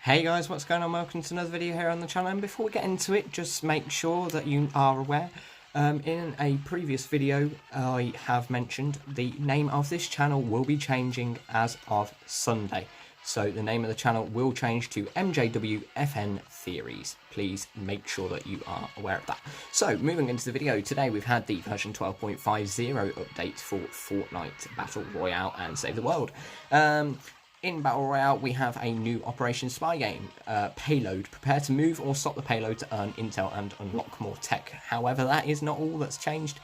Hey guys, what's going on? Welcome to another video here on the channel, and before we get into it, just make sure that you are aware, in a previous video I have mentioned the name of this channel will be changing as of Sunday. So the name of the channel will change to MJWFN Theories. Please make sure that you are aware of that. So moving into the video, today we've had the version 12.50 update for Fortnite Battle Royale and Save the World. In Battle Royale, we have a new Operation Spy game, Payload. Prepare to move or stop the payload to earn intel and unlock more tech. However, that is not all that's changed.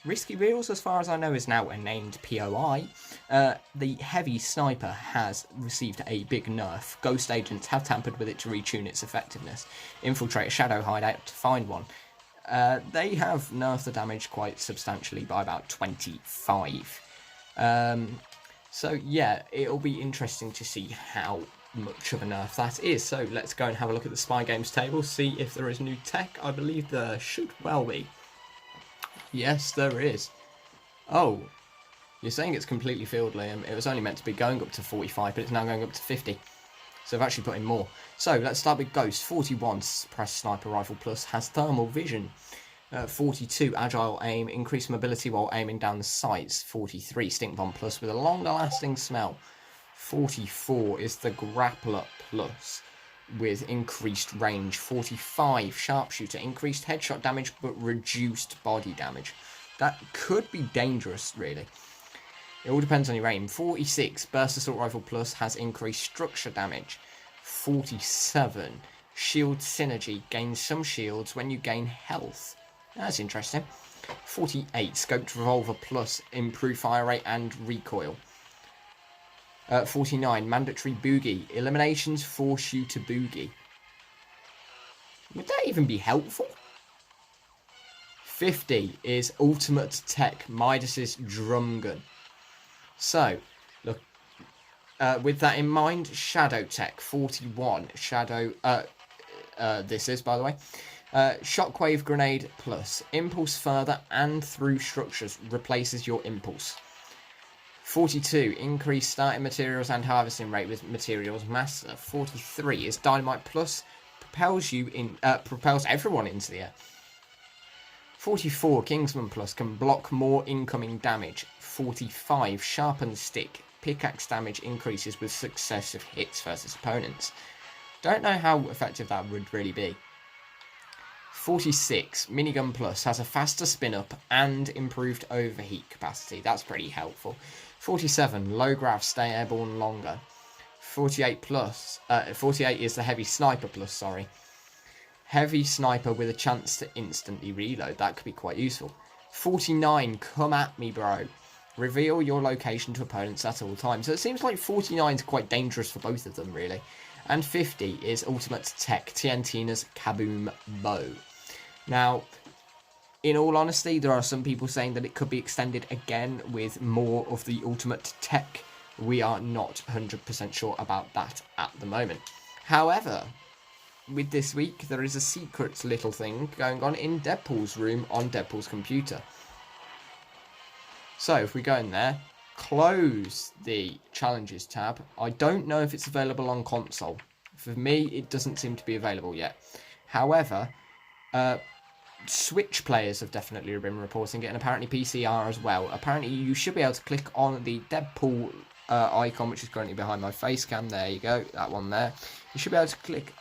Risky Reels, as far as I know, is now a named POI. The Heavy Sniper has received a big nerf. Ghost agents have tampered with it to retune its effectiveness. Infiltrate a shadow hideout to find one. They have nerfed the damage quite substantially by about 25. So yeah, it'll be interesting to see how much of a nerf that is. So let's go and have a look at the Spy Games table, see if there is new tech. I believe there should well be. Yes, there is. Oh, you're saying it's completely filled, Liam. It was only meant to be going up to 45, but it's now going up to 50. So I've actually put in more. So let's start with Ghost. 41, Suppressed Sniper Rifle Plus, has thermal vision. 42, Agile Aim, increased mobility while aiming down the sights. 43, Stink Bomb Plus with a longer lasting smell. 44 is the Grappler Plus with increased range. 45, Sharpshooter, increased headshot damage but reduced body damage. That could be dangerous, really. It all depends on your aim. 46, Burst Assault Rifle Plus has increased structure damage. 47, Shield Synergy, gains some shields when you gain health. That's interesting. 48, Scoped Revolver Plus, improved fire rate and recoil. 49, Mandatory Boogie, eliminations force you to boogie. Would that even be helpful? 50 is Ultimate Tech, Midas's Drum Gun. So, look, with that in mind, Shadow Tech, 41, Shadow, this is, by the way. Shockwave Grenade Plus, impulse further and through structures, replaces your impulse. 42, increased starting materials and harvesting rate with Materials Master. 43 is Dynamite Plus, propels everyone into the air. 44, Kingsman Plus, can block more incoming damage. 45, Sharpened Stick, pickaxe damage increases with successive hits versus opponents. Don't know how effective that would really be. 46, Minigun Plus, has a faster spin up and improved overheat capacity. That's pretty helpful. 47, Low Grav, stay airborne longer. 48 is the Heavy Sniper Plus, sorry. Heavy Sniper with a chance to instantly reload. That could be quite useful. 49, Come At Me Bro. Reveal your location to opponents at all times. So it seems like 49 is quite dangerous for both of them, really. And 50 is Ultimate Tech, TNTina's Kaboom Bow. Now, in all honesty, there are some people saying that it could be extended again with more of the Ultimate Tech. We are not 100% sure about that at the moment. However, with this week, there is a secret little thing going on in Deadpool's room on Deadpool's computer. So, if we go in there, close the Challenges tab. I don't know if it's available on console. For me, it doesn't seem to be available yet. However, Switch players have definitely been reporting it, and apparently PCR as well. Apparently, you should be able to click on the Deadpool icon, which is currently behind my face cam. There you go, that one there. You should be able to click...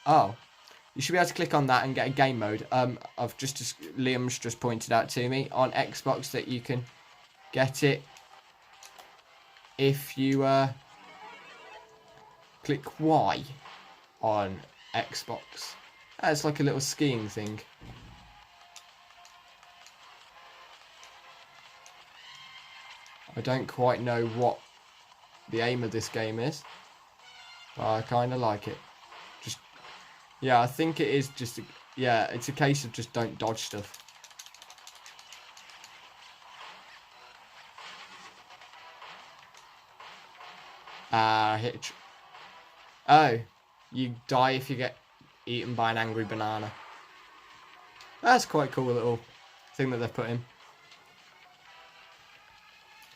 Oh, you should be able to click on that and get a game mode. Liam's just pointed out to me on Xbox that you can get it if you click Y on Xbox. It's like a little skiing thing. I don't quite know what the aim of this game is, but I kind of like it. Yeah, I think it is just, it's a case of just don't dodge stuff. Oh, you die if you get eaten by an angry banana. That's quite a cool little thing that they've put in.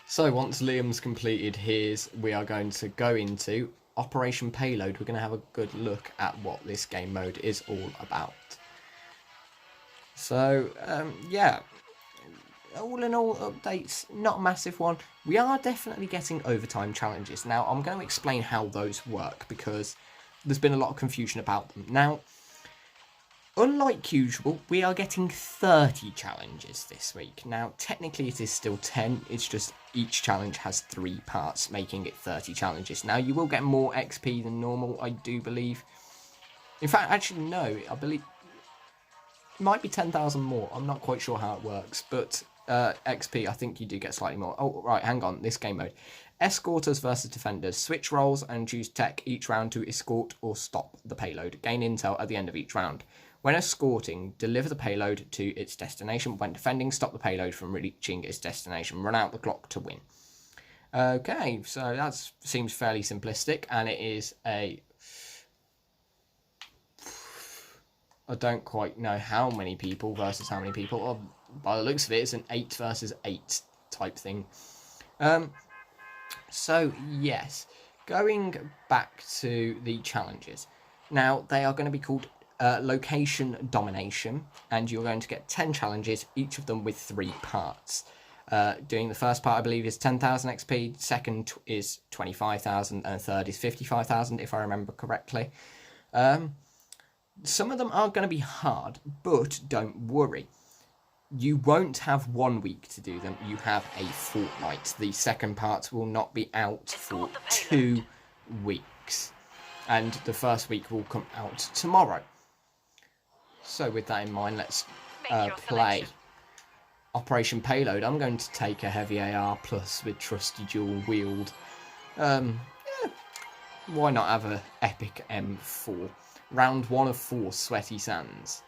So once Liam's completed his, we are going to go into Operation Payload, we're going to have a good look at what this game mode is all about. So, yeah, all in all, updates, not a massive one. We are definitely getting overtime challenges. Now, I'm going to explain how those work, because there's been a lot of confusion about them. Now, unlike usual, we are getting 30 challenges this week. Now, technically it is still 10, it's just each challenge has 3 parts, making it 30 challenges. Now, you will get more XP than normal, I do believe. In fact, actually, no, I believe it might be 10,000 more. I'm not quite sure how it works, but XP, I think you do get slightly more. Oh, right, hang on, this game mode. Escorters versus defenders. Switch roles and choose tech each round to escort or stop the payload. Gain intel at the end of each round. When escorting, deliver the payload to its destination. When defending, stop the payload from reaching its destination. Run out the clock to win. Okay, so that seems fairly simplistic, and it is a... I don't quite know how many people versus how many people. Or, by the looks of it, it's an 8 versus 8 type thing. So, yes, going back to the challenges. Now, they are going to be called location domination, and you're going to get 10 challenges, each of them with 3 parts. Doing the first part, I believe, is 10,000 XP, second is 25,000, and third is 55,000, if I remember correctly. Some of them are going to be hard, but don't worry. You won't have 1 week to do them, you have a fortnight. The second part will not be out for 2 weeks, and the first week will come out tomorrow. So with that in mind, let's play Operation Payload. I'm going to take a heavy AR plus with trusty dual wield. Yeah, why not have a epic M4? Round 1 of 4, Sweaty Sands.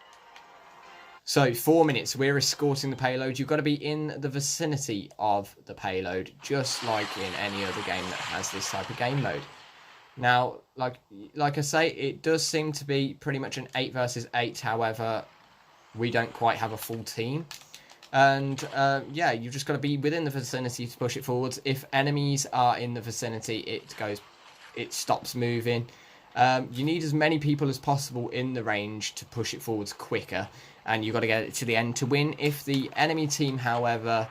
So 4 minutes, we're escorting the payload. You've got to be in the vicinity of the payload, just like in any other game that has this type of game mode. Now, like I say, it does seem to be pretty much an 8 versus 8. However, we don't quite have a full team. And, yeah, you've just got to be within the vicinity to push it forwards. If enemies are in the vicinity, it stops moving. You need as many people as possible in the range to push it forwards quicker. And you've got to get it to the end to win. If the enemy team, however,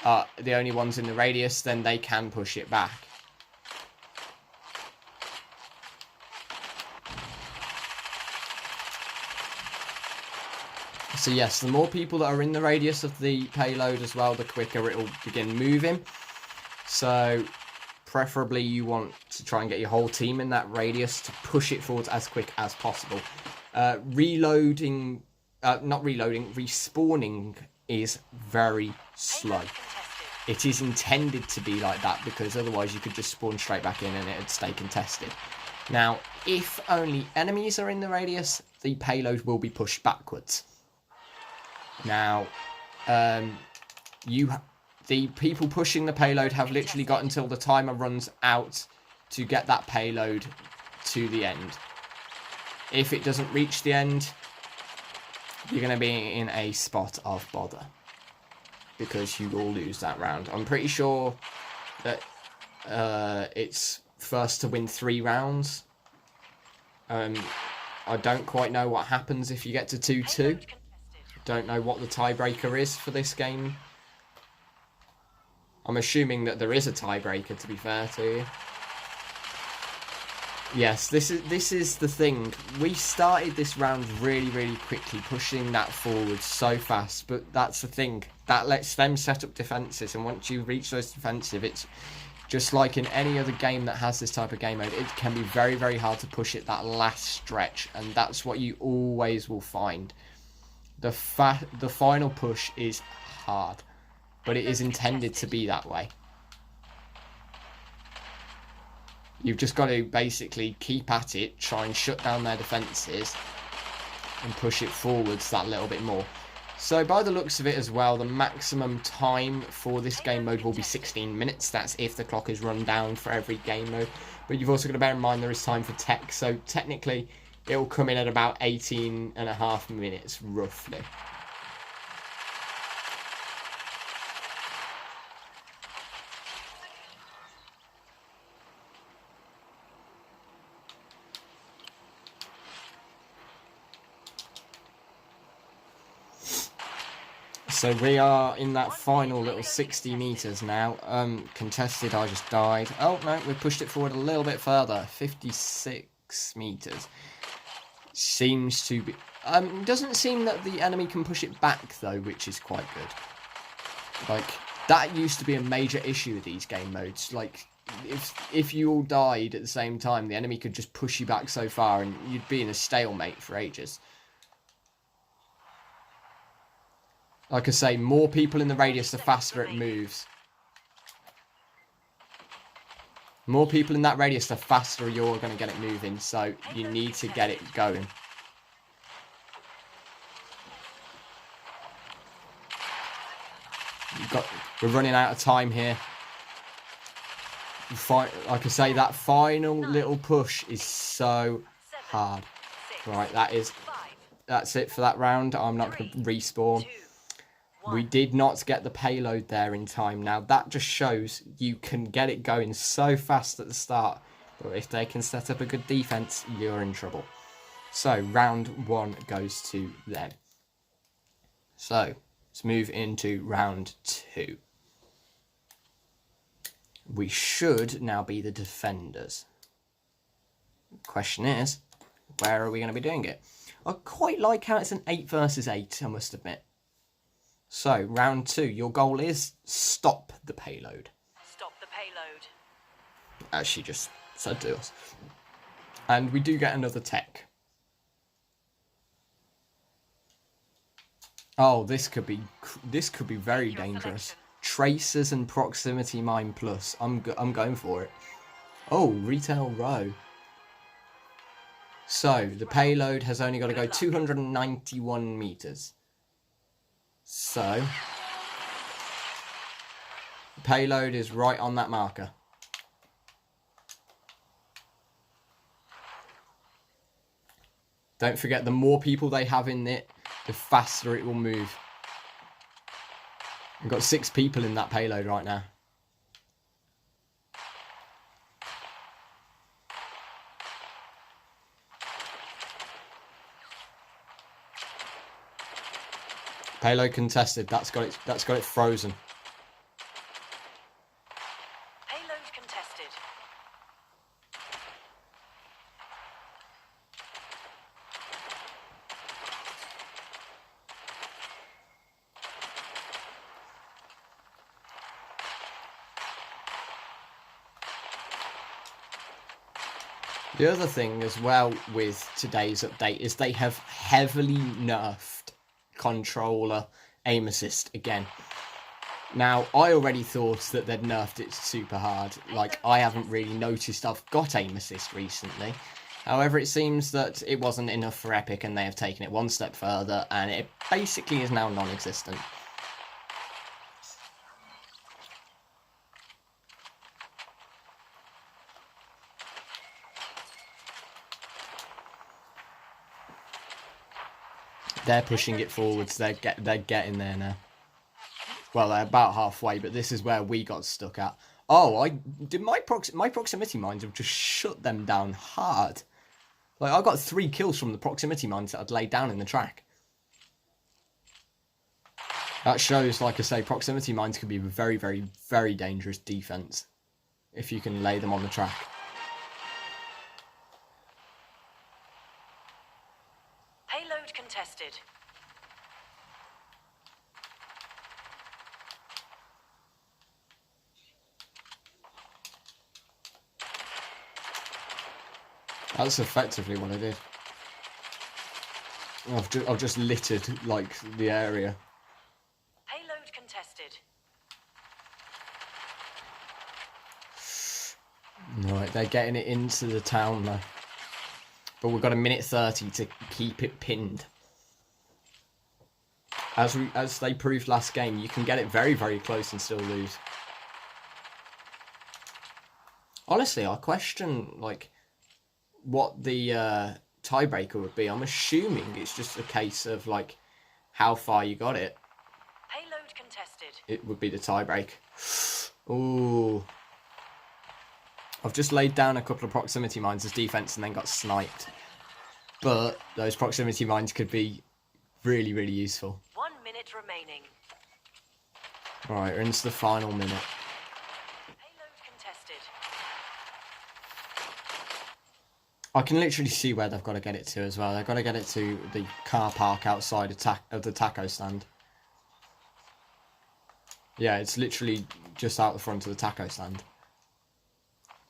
are the only ones in the radius, then they can push it back. So yes, the more people that are in the radius of the payload as well, the quicker it will begin moving. So preferably you want to try and get your whole team in that radius to push it forwards as quick as possible. Respawning is very slow. It is intended to be like that because otherwise you could just spawn straight back in and it'd stay contested. Now, if only enemies are in the radius, the payload will be pushed backwards. Now, the people pushing the payload have literally got until the timer runs out to get that payload to the end. If it doesn't reach the end, you're going to be in a spot of bother because you will lose that round. I'm pretty sure that it's first to win 3 rounds. I don't quite know what happens if you get to 2-2. Don't know what the tiebreaker is for this game. I'm assuming that there is a tiebreaker, to be fair to you. Yes, this is the thing. We started this round really quickly, pushing that forward so fast, but that's the thing. That lets them set up defences, and once you reach those defensive, it's just like in any other game that has this type of game mode, it can be very hard to push it that last stretch, and that's what you always will find. The final push is hard, but it is intended to be that way. You've just got to basically keep at it, try and shut down their defences, and push it forwards that little bit more. So by the looks of it as well, the maximum time for this game mode will be 16 minutes. That's if the clock is run down for every game mode. But you've also got to bear in mind there is time for tech, so technically it will come in at about 18.5 minutes, roughly. So we are in that final little 60 meters now. Contested, I just died. Oh no, we pushed it forward a little bit further. 56 meters. Seems to be... doesn't seem that the enemy can push it back though, which is quite good. Like, that used to be a major issue with these game modes. Like, if you all died at the same time, the enemy could just push you back so far and you'd be in a stalemate for ages. Like I say, more people in the radius, the faster it moves. More people in that radius, the faster you're going to get it moving. So you need to get it going. We're running out of time here. Like I say, that final little push is so hard. Right, that's it for that round. I'm not going to respawn. We did not get the payload there in time. Now, that just shows you can get it going so fast at the start. But if they can set up a good defense, you're in trouble. So, round 1 goes to them. So, let's move into round 2. We should now be the defenders. Question is, where are we going to be doing it? I quite like how it's an 8 versus 8, I must admit. So, round 2, your goal is stop the payload. Stop the payload. As she just said to us. And we do get another tech. Oh, this could be very dangerous. Tracers and proximity mine plus. I'm going for it. Oh, retail row. So, the payload has only got to go 291 meters. So, the payload is right on that marker. Don't forget, the more people they have in it, the faster it will move. We've got 6 people in that payload right now. Payload contested. That's got it frozen. Payload contested. The other thing as well with today's update is they have heavily nerfed controller aim assist again. Now, I already thought that they'd nerfed it super hard. Like, I haven't really noticed I've got aim assist recently. However, it seems that it wasn't enough for Epic and they have taken it one step further and it basically is now non-existent. They're pushing it forwards. They're getting there now. Well, they're about halfway, but this is where we got stuck at. Oh, my proximity mines have just shut them down hard. Like, I got 3 kills from the proximity mines that I'd laid down in the track. That shows, like I say, proximity mines can be a very, very, very dangerous defense if you can lay them on the track. Payload contested. That's effectively what I did. I've just littered, like, the area. Payload contested. Right, they're getting it into the town though. But we've got 1:30 to keep it pinned. As they proved last game, you can get it very, very close and still lose. Honestly, I question, like, what the tiebreaker would be. I'm assuming it's just a case of, like, how far you got it. Payload contested. It would be the tiebreak. Ooh. I've just laid down a couple of proximity mines as defense and then got sniped. But those proximity mines could be really, really useful. 1 minute remaining. Right, we're into the final minute. Payload contested. I can literally see where they've got to get it to as well. They've got to get it to the car park outside of the taco stand. Yeah, it's literally just out the front of the taco stand.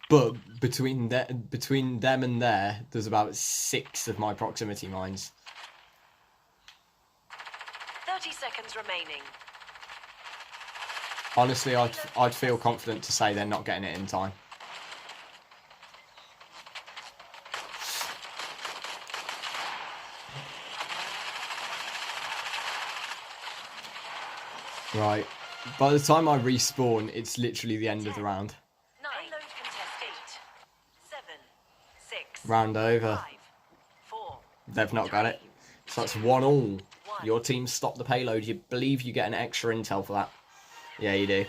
But between them and there, there's about 6 of my proximity mines. 30 seconds remaining. Honestly, I'd feel confident to say they're not getting it in time. Right. By the time I respawn, it's literally the end of the round. 9. Payload contested. 8. 7. 6. Round over. 5. 4. They've not got it. So that's 1-1. Your team stopped the payload. You believe you get an extra intel for that. Yeah, you do.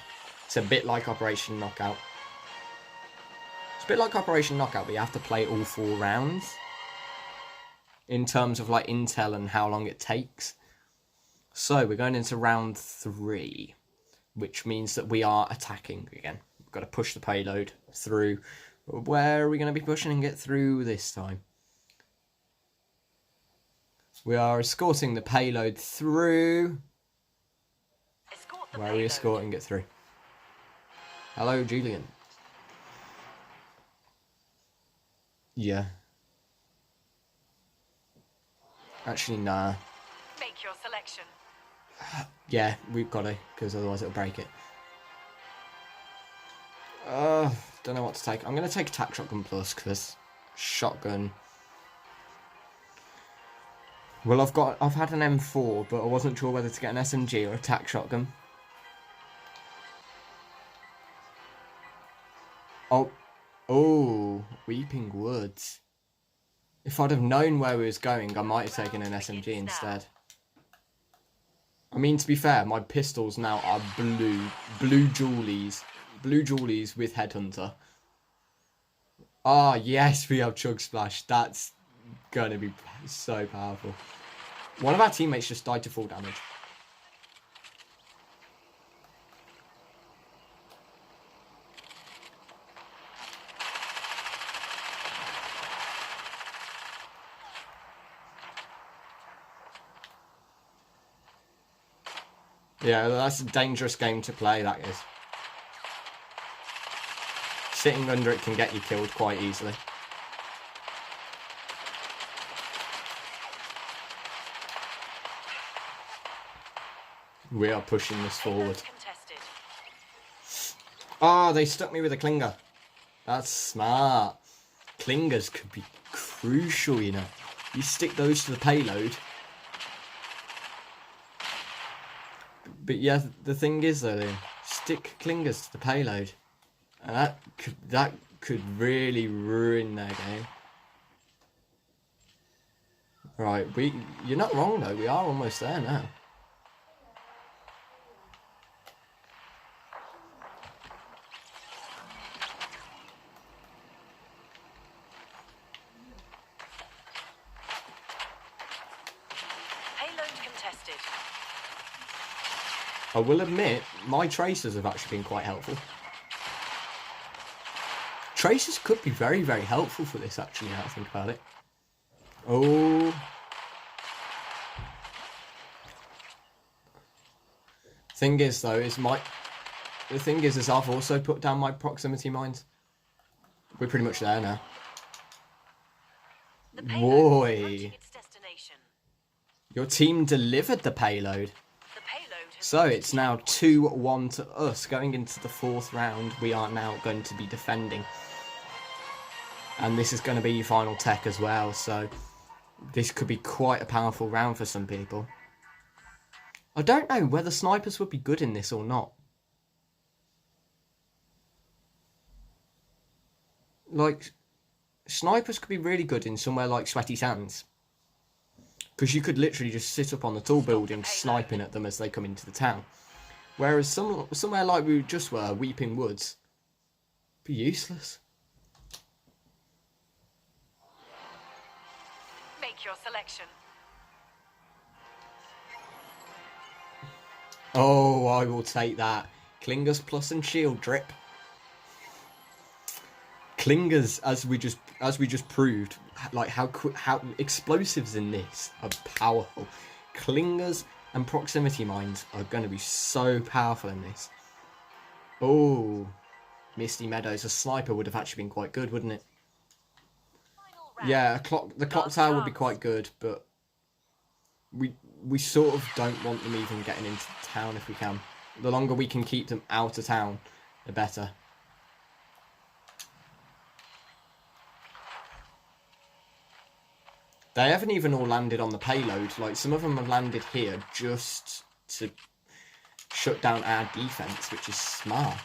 It's a bit like Operation Knockout. It's a bit like Operation Knockout, but you have to play all 4 rounds. In terms of like intel and how long it takes. So we're going into round 3. Which means that we are attacking again. We've got to push the payload through. Where are we going to be pushing and get through this time? We are escorting the payload through. Where are we escorting it through? Hello, Julian. Yeah. Actually, nah. Make your selection. Yeah, we've got to, because otherwise it'll break it. Don't know what to take. I'm going to take Attack Shotgun Plus, because shotgun... Well, I've had an M4, but I wasn't sure whether to get an SMG or Attack Shotgun. Oh, Weeping Woods. If I'd have known where we was going, I might have taken an SMG instead. I mean, to be fair, my pistols now are blue jewelies with Headhunter. Ah, yes, we have Chug Splash. That's gonna be so powerful. One of our teammates just died to full damage. Yeah, that's a dangerous game to play, that is. Sitting under it can get you killed quite easily. We are pushing this forward. Ah, they stuck me with a Klinger. That's smart. Klingers could be crucial, you know. You stick those to the payload. But yeah, the thing is though, stick Klingers to the payload. And that could really ruin their game. Right, you're not wrong though, we are almost there now. Payload contested. I will admit, my tracers have actually been quite helpful. Tracers could be very, very helpful for this, actually, now I think about it. Oh. Thing is, though, the thing is I've also put down my proximity mines. We're pretty much there now. The payload is Boy. approaching its destination. Your team delivered the payload. The payload has So reached it's the now airport. 2-1 to us. Going into the 4th round, we are now going to be defending. And this is going to be your final tech as well, so this could be quite a powerful round for some people. I don't know whether snipers would be good in this or not. Like, snipers could be really good in somewhere like Sweaty Sands. Because you could literally just sit up on the tall building sniping at them as they come into the town. Whereas somewhere like we just were, Weeping Woods, be useless. Make your selection. Oh, I will take that. Clingers plus and shield drip. Clingers, as we just proved, like how explosives in this are powerful. Clingers and proximity mines are going to be so powerful in this. Oh, Misty Meadows, a sniper would have actually been quite good, wouldn't it? Yeah, the clock tower would be quite good, but we sort of don't want them even getting into town if we can. The longer we can keep them out of town, the better. They haven't even all landed on the payload. Like, some of them have landed here just to shut down our defense, which is smart.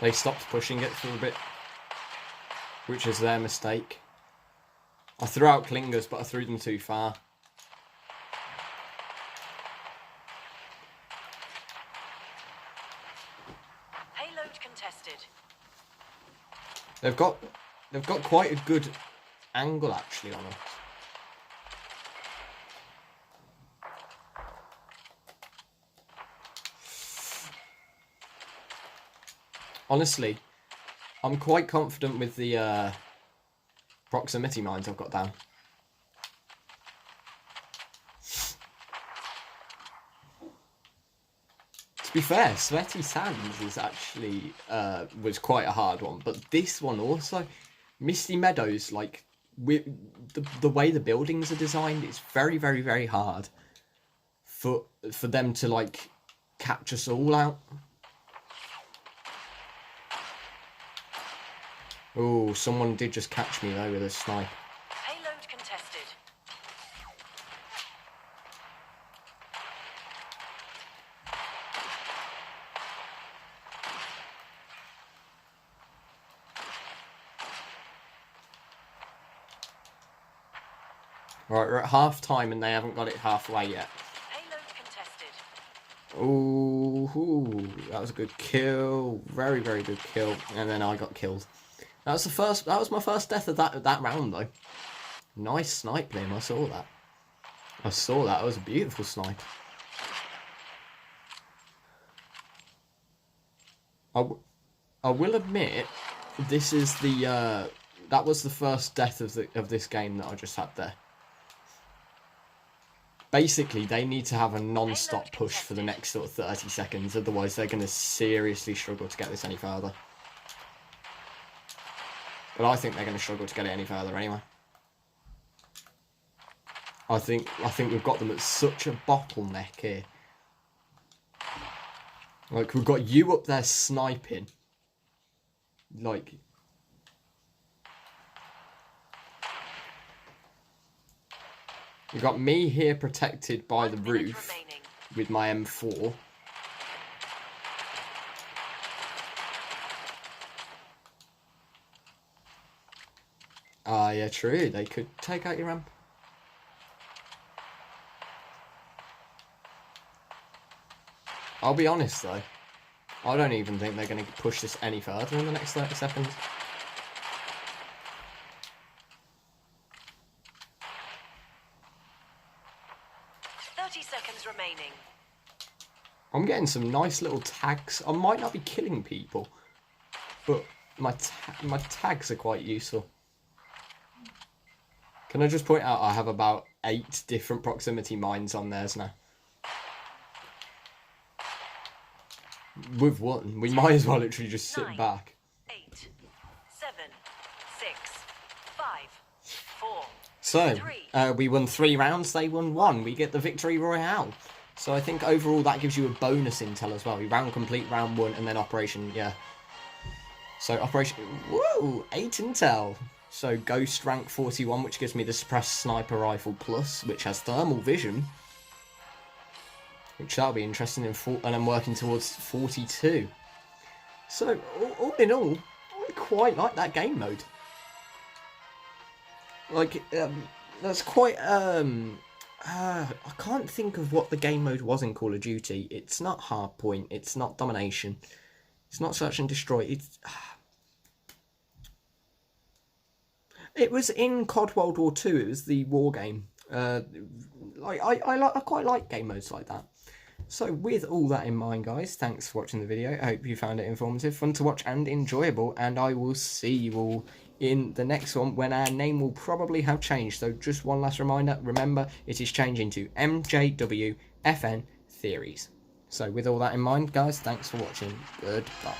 They stopped pushing it for a bit, which is their mistake. I threw out clingers, but I threw them too far. Payload contested. They've got quite a good angle actually on us. Honestly, I'm quite confident with the proximity mines I've got down. To be fair, Sweaty Sands is actually was quite a hard one, but this one also, Misty Meadows, like with the way the buildings are designed, it's very, very, very hard for them to like catch us all out. Oh, someone did just catch me though with a snipe. Payload contested. Right, we're at half time and they haven't got it halfway yet. Payload contested. Ooh, that was a good kill. Very, very good kill. And then I got killed. That was my first death of that round though. Nice snipe, Liam. I saw that. That was a beautiful snipe. I will admit, this is the that was the first death of this game that I just had there. Basically, they need to have a non-stop push for the next sort of 30 seconds, otherwise they're going to seriously struggle to get this any further. But I think they're going to struggle to get it any further anyway. I think we've got them at such a bottleneck here. Like, we've got you up there sniping. Like, you've got me here protected by the roof with my M4. Ah, yeah, true. They could take out your ramp. I'll be honest, though. I don't even think they're going to push this any further in the next 30 seconds. Seconds remaining. I'm getting some nice little tags. I might not be killing people, but my tags are quite useful. Can I just point out I have about 8 different proximity mines on theirs now. With one, we might as well literally just sit 9, back. 8, 7, 6, 5, 4. So, we won 3 rounds, they won 1. We get the victory royale. So I think overall that gives you a bonus intel as well. We round complete round 1 and then operation, yeah. So operation, woo, 8 intel. So ghost rank 41, which gives me the suppressed sniper rifle plus, which has thermal vision. Which that'll be interesting, and I'm working towards 42. So, all in all, I quite like that game mode. Like, that's quite, I can't think of what the game mode was in Call of Duty. It's not Hardpoint. It's not Domination. It's not Search and Destroy. It was in COD World War II. It was the war game. I quite like game modes like that. So with all that in mind, guys, thanks for watching the video. I hope you found it informative, fun to watch and enjoyable, and I will see you all in the next one when our name will probably have changed. So just one last reminder, remember it is changing to MJWFN Theories. So with all that in mind, guys, thanks for watching. Goodbye.